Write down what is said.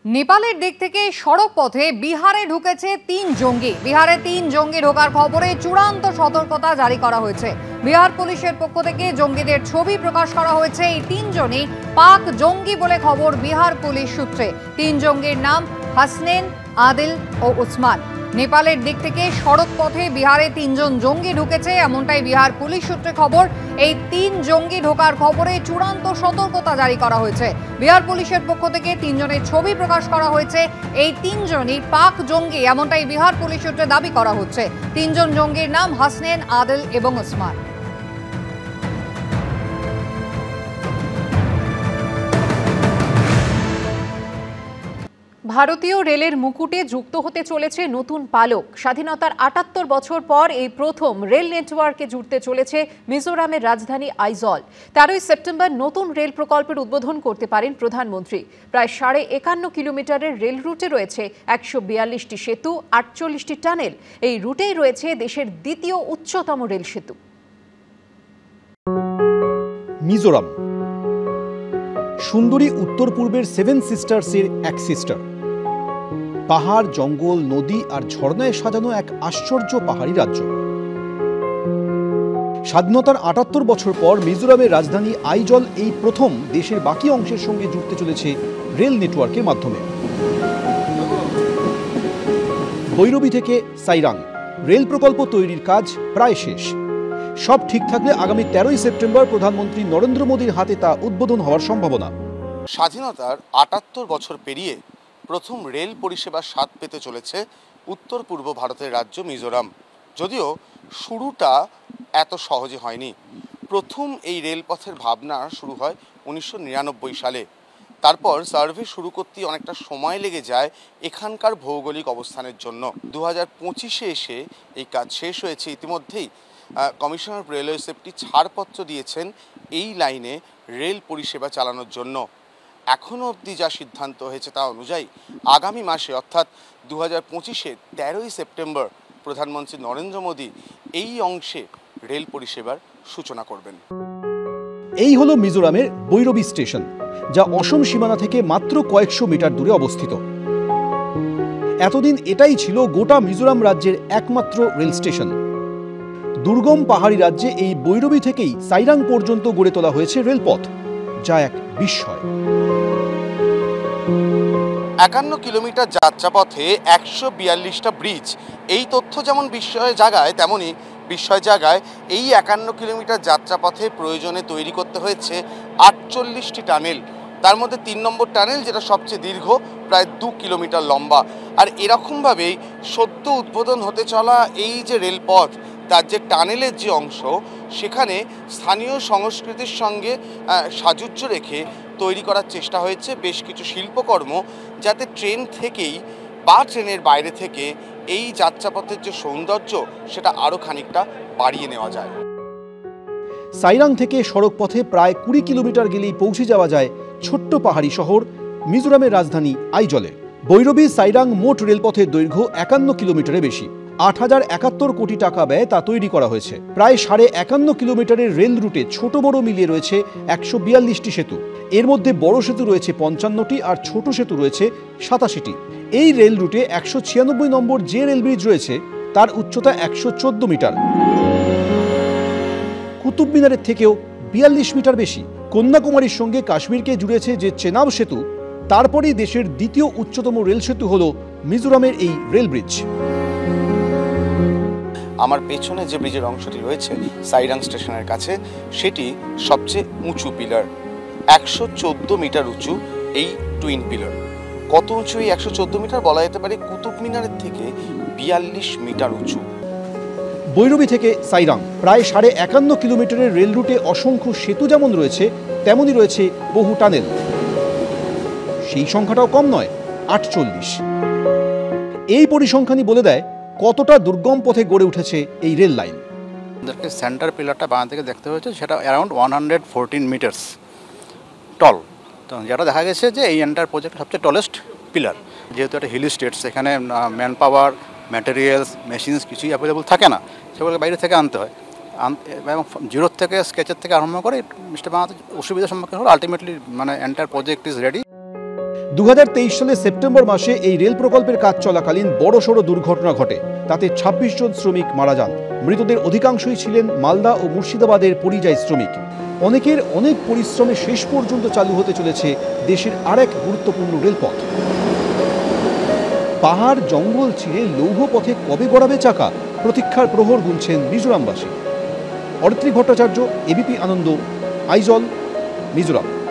নেপালের দিক থেকে সড়ক পথে বিহারে ঢুকেছে ৩ জঙ্গি। বিহারে ৩ জঙ্গি ঢোকার খবরে চূড়ান্ত সতর্কতা জারি করা হয়েছে। বিহার পুলিশের পক্ষ থেকে জঙ্গিদের ছবি প্রকাশ করা হয়েছে। এই ৩ জনই পাক জঙ্গি বলে খবর বিহার পুলিশ সূত্রে। ৩ জঙ্গির নাম হাসনেন, আদিল ও উসমান। নেপালের দিক থেকে সড়ক পথে বিহারে ৩ জন জঙ্গি ঢুকেছে, এমনটাই বিহার পুলিশ সূত্রে খবর। এই ৩ জঙ্গি ঢোকার খবরে চূড়ান্ত সতর্কতা জারি করা হয়েছে। বিহার পুলিশের পক্ষ থেকে ৩ জনের ছবি প্রকাশ করা হয়েছে। এই ৩ জনই পাক জঙ্গি, এমনটাই বিহার পুলিশ সূত্রে দাবি করা হচ্ছে। ৩ জন জঙ্গির নাম হাসনেন, আদিল এবং উসমান। ভারতীয় রেলের মুকুটে যুক্ত হতে চলেছে নতুন পালক। স্বাধীনতার ৭৮ বছর পর এই প্রথম রেল নেটওয়ার্কে জুড়তে চলেছে মিজোরামের রাজধানী আইজল। ১৩ই সেপ্টেম্বর নতুন রেল প্রকল্পের উদ্বোধন করতে পারেন প্রধানমন্ত্রী। প্রায় ৫১.৫ কিলোমিটারের রেল রুটে রয়েছে ১৪২টি সেতু, ৪৮টি টানেল। এই রুটেই রয়েছে দেশের দ্বিতীয় উচ্চতম রেল সেতু। মিজোরাম সুন্দরী উত্তর পূর্বের 7 সিস্টার্সের এক সিস্টার। পাহাড়, জঙ্গল, নদী আর ঝর্ণায় সাজানো এক আশ্চর্য পাহাড়ি রাজ্য। স্বাধীনতার ৭৮ বছর পর মিজোরামের রাজধানী আইজল এই প্রথম দেশের বাকি অংশের সঙ্গে জুড়তে চলেছে রেল নেটওয়ার্কের মাধ্যমে। ভৈরবী থেকে সাইরাং রেল প্রকল্প তৈরির কাজ প্রায় শেষ। সব ঠিক থাকলে আগামী ১৩ই সেপ্টেম্বর প্রধানমন্ত্রী নরেন্দ্র মোদীর হাতে তা উদ্বোধন হওয়ার সম্ভাবনা। স্বাধীনতার ৭৮ বছর পেরিয়ে প্রথম রেল পরিষেবার স্বাদ পেতে চলেছে উত্তর পূর্ব ভারতের রাজ্য মিজোরাম। যদিও শুরুটা এত সহজে হয়নি। প্রথম এই রেলপথের ভাবনা শুরু হয় ১৯৯৯ সালে। তারপর সার্ভে শুরু করতে অনেকটা সময় লেগে যায় এখানকার ভৌগোলিক অবস্থানের জন্য। ২০২৫-এ এসে এই কাজ শেষ হয়েছে। ইতিমধ্যেই কমিশনার রেলওয়ে সেফটি ছাড়পত্র দিয়েছেন এই লাইনে রেল পরিষেবা চালানোর জন্য। এখনও অবধি যা সিদ্ধান্ত হয়েছে তা অনুযায়ী আগামী মাসে অর্থাৎ ২০২৫-এ ১৩ই সেপ্টেম্বর প্রধানমন্ত্রী নরেন্দ্র মোদী এই অংশে রেল পরিষেবার সূচনা করবেন। এই হলো মিজোরামের ভৈরবী স্টেশন, যা অসম সীমানা থেকে মাত্র কয়েকশো মিটার দূরে অবস্থিত। এতদিন এটাই ছিল গোটা মিজোরাম রাজ্যের একমাত্র রেল স্টেশন। দুর্গম পাহাড়ি রাজ্যে এই ভৈরবী থেকেই সাইরাং পর্যন্ত গড়ে তোলা হয়েছে রেলপথ, যা এক বিস্ময়। ৫১ কিলোমিটার যাত্রাপথে ১৪২টা ব্রিজ। এই তথ্য যেমন বিস্ময় জাগায়, তেমনি বিস্ময় জাগায় এই ৫১ কিলোমিটার যাত্রাপথে প্রয়োজনে তৈরি করতে হয়েছে ৪৮টি টানেল। তার মধ্যে ৩ নম্বর টানেল, যেটা সবচেয়ে দীর্ঘ, প্রায় ২ কিলোমিটার লম্বা। আর এরকমভাবেই সদ্য উদ্বোধন হতে চলা এই যে রেলপথ, তার যে টানেলের যে অংশ, সেখানে স্থানীয় সংস্কৃতির সঙ্গে সাযুজ্য রেখে তৈরি করার চেষ্টা হয়েছে বেশ কিছু শিল্পকর্ম, যাতে ট্রেন থেকেই বা ট্রেনের বাইরে থেকে এই যাত্রাপথের যে সৌন্দর্য, সেটা আরও খানিকটা বাড়িয়ে নেওয়া যায়। সাইরাং থেকে সড়ক পথে প্রায় ২০ কিলোমিটার গেলেই পৌঁছে যাওয়া যায় ছোট্ট পাহাড়ি শহর মিজোরামের রাজধানী আইজলে। ভৈরবী সাইরাং মোট রেলপথের দৈর্ঘ্য ৫১ কিলোমিটারের বেশি। ৮,০৭১ কোটি টাকা ব্যয়ে তা তৈরি করা হয়েছে। প্রায় ৫১.৫ কিলোমিটারের রেল রুটে ছোট বড় মিলিয়ে রয়েছে ১৪২টি সেতু। এর মধ্যে বড় সেতু রয়েছে ৫৫টি আর ছোট সেতু রয়েছে ৮৭টি। এই রেল রুটে ১৯৬ নম্বর যে রেল ব্রিজ রয়েছে তার উচ্চতা ১১৪ মিটার, কুতুব মিনারের থেকেও ৪২ মিটার বেশি। কন্যাকুমারীর সঙ্গে কাশ্মীরকে জুড়েছে যে চেনাব সেতু, তারপরেই দেশের দ্বিতীয় উচ্চতম রেল সেতু হল মিজোরামের এই রেল ব্রিজ। আমার পেছনে যে ব্রিজের অংশটি রয়েছে সাইরাং স্টেশনের কাছে, সেটি সবচেয়ে উঁচু পিলার। ১১৪ মিটার উঁচু এই টুইন পিলার। কত উঁচু এই ১১৪ মিটার? বলা যেতে পারে কুতুব মিনারের থেকে ৪২ মিটার উঁচু। ভৈরবী থেকে সাইরাং প্রায় ৫১.৫ কিলোমিটারের রেল রুটে অসংখ্য সেতু যেমন রয়েছে, তেমনই রয়েছে বহু টানেল। সেই সংখ্যাটাও কম নয়, ৪৮। এই পরিসংখ্যানই বলে দেয় কতটা দুর্গম পথে গড়ে উঠেছে এই রেল লাইন। আমাদেরকে সেন্টার পিলারটা বাঁ থেকে দেখতে হয়েছে, সেটা অ্যারাউন্ড 114 মিটার্স টল। তো যেটা দেখা গেছে যে এই এন্টার প্রজেক্ট সবচেয়ে টলেস্ট পিলার। যেহেতু একটা হিল স্টেট, সেখানে ম্যান পাওয়ার, ম্যাটেরিয়ালস, মেশিনস কিছুই অ্যাভেলেবল থাকে না, সেগুলোকে বাইরে থেকে আনতে হয়। এবং জিরোর থেকে, স্কেচের থেকে আরম্ভ করে মিস্টার বাংলাতে অসুবিধার সম্মুখীন হলো। আলটিমেটলি মানে এন্টার প্রজেক্ট ইজ রেডি। 2023 সালে সেপ্টেম্বর মাসে এই রেল প্রকল্পের কাজ চলাকালীন বড়সড় দুর্ঘটনা ঘটে। তাতে 26 জন শ্রমিক মারা যান। মৃতদের অধিকাংশই ছিলেন মালদা ও মুর্শিদাবাদের পরিযায়ী শ্রমিক। অনেকের অনেক পরিশ্রমে শেষ পর্যন্ত চালু হতে চলেছে দেশের আরেক গুরুত্বপূর্ণ রেলপথ। পাহাড় জঙ্গল ছিঁড়ে লৌহ পথে কবে গড়াবে চাকা, প্রতীক্ষার প্রহর গুনছেন মিজোরামবাসী। অরিত্রী ভট্টাচার্য, এবিপি আনন্দ, আইজল, মিজোরাম।